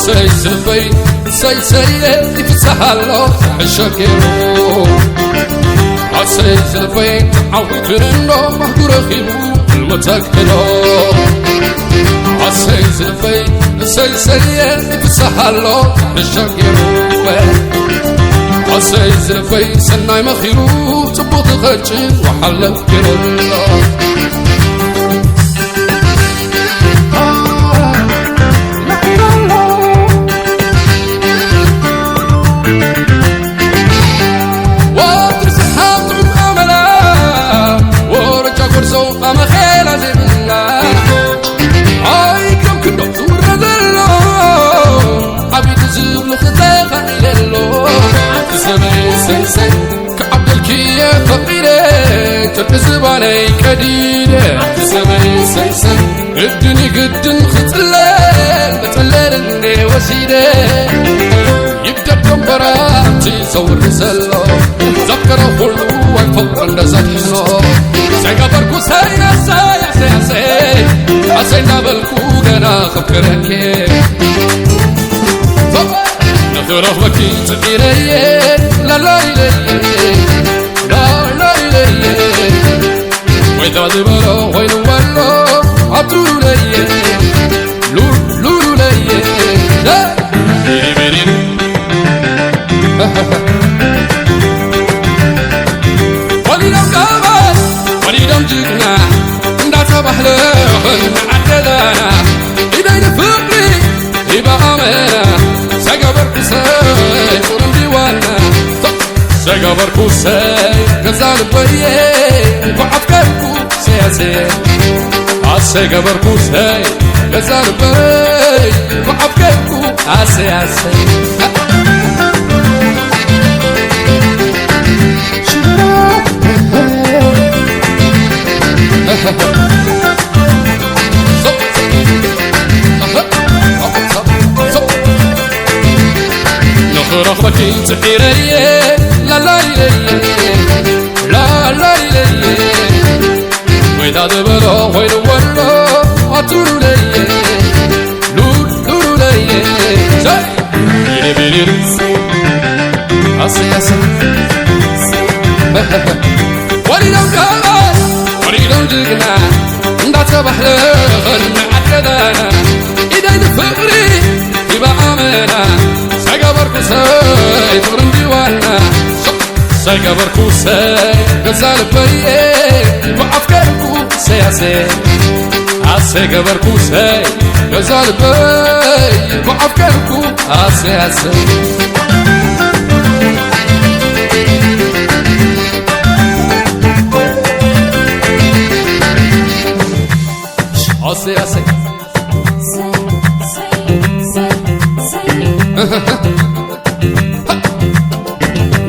عسي زلفي سي سي يفسح الله حشاكيرو عسي زلفي عودت لنا مهدور خيمو المتاكلو عسي زلفي سي سي يفسح الله حشاكيرو عسي زلفي سناي مخيرو تبوط غجي وحلق كيرو كعبد الكية فقيرة تتزباني كديدة سمي سيسن الدني قدن ختلال بتلال اللي وسيدة يبدأ بمبراتي صور رسالة ذكره خلو ويفضل نزحنا سيقا بركو سيا سيا سيا سيا عسينا بالكو قنا خبكركي نخرف بكي تقيري لا لا لا لا لا وإذا دبرا وين ولا عطول لي لور لور لي لا بيري وليدم كابس وليدم جينا نتبح له نعددنا إذا يفقني يبقى أمنا سيقبر كسي قرن ديوانا سيقبر كسي غزال بيه وعفكركو سياسي سيقبر كسي غزال بيه وعفكركو سياسي نخرخ بكي تحيري لا لا لا لا لا وإذا دبرا وين ولا عطول لي لور لور لي زي بيري بيري أسي أسي وليدم كاس وليدم جينا نتبح له نعددنا إذا دفقري يبقى أمنا سيقبر كسي قرن ديوانا سيقبر كسي غزال بيه وعفكركو سياسي سيقبر كسي غزال بيه وعفكركو سياسي سياسي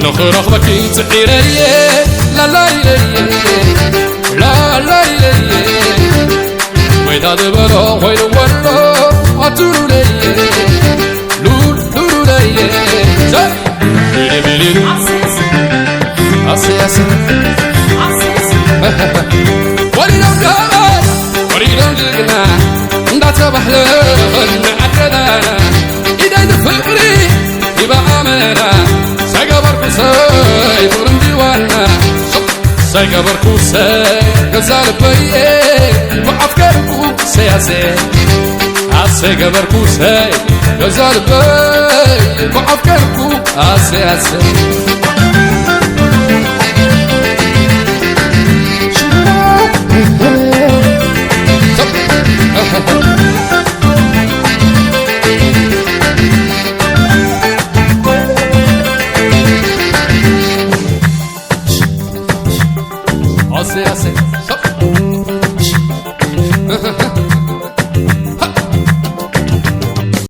نخرخ بكي تحيري لا لا لا لا لا وإذا دبرا وين ولا عطول لي لور لور لي زي بيري بيري أسي أسي وليدم كابس وليدم جينا نتبح له نعددنا إذا دفقري يبقى أمنا سيقبر كسي قرن ديوانا سيقبر كسي غزال بيه وعفكركو سياسي سيقبر كسي غزال بيه وعفكركو سياسي Así, así.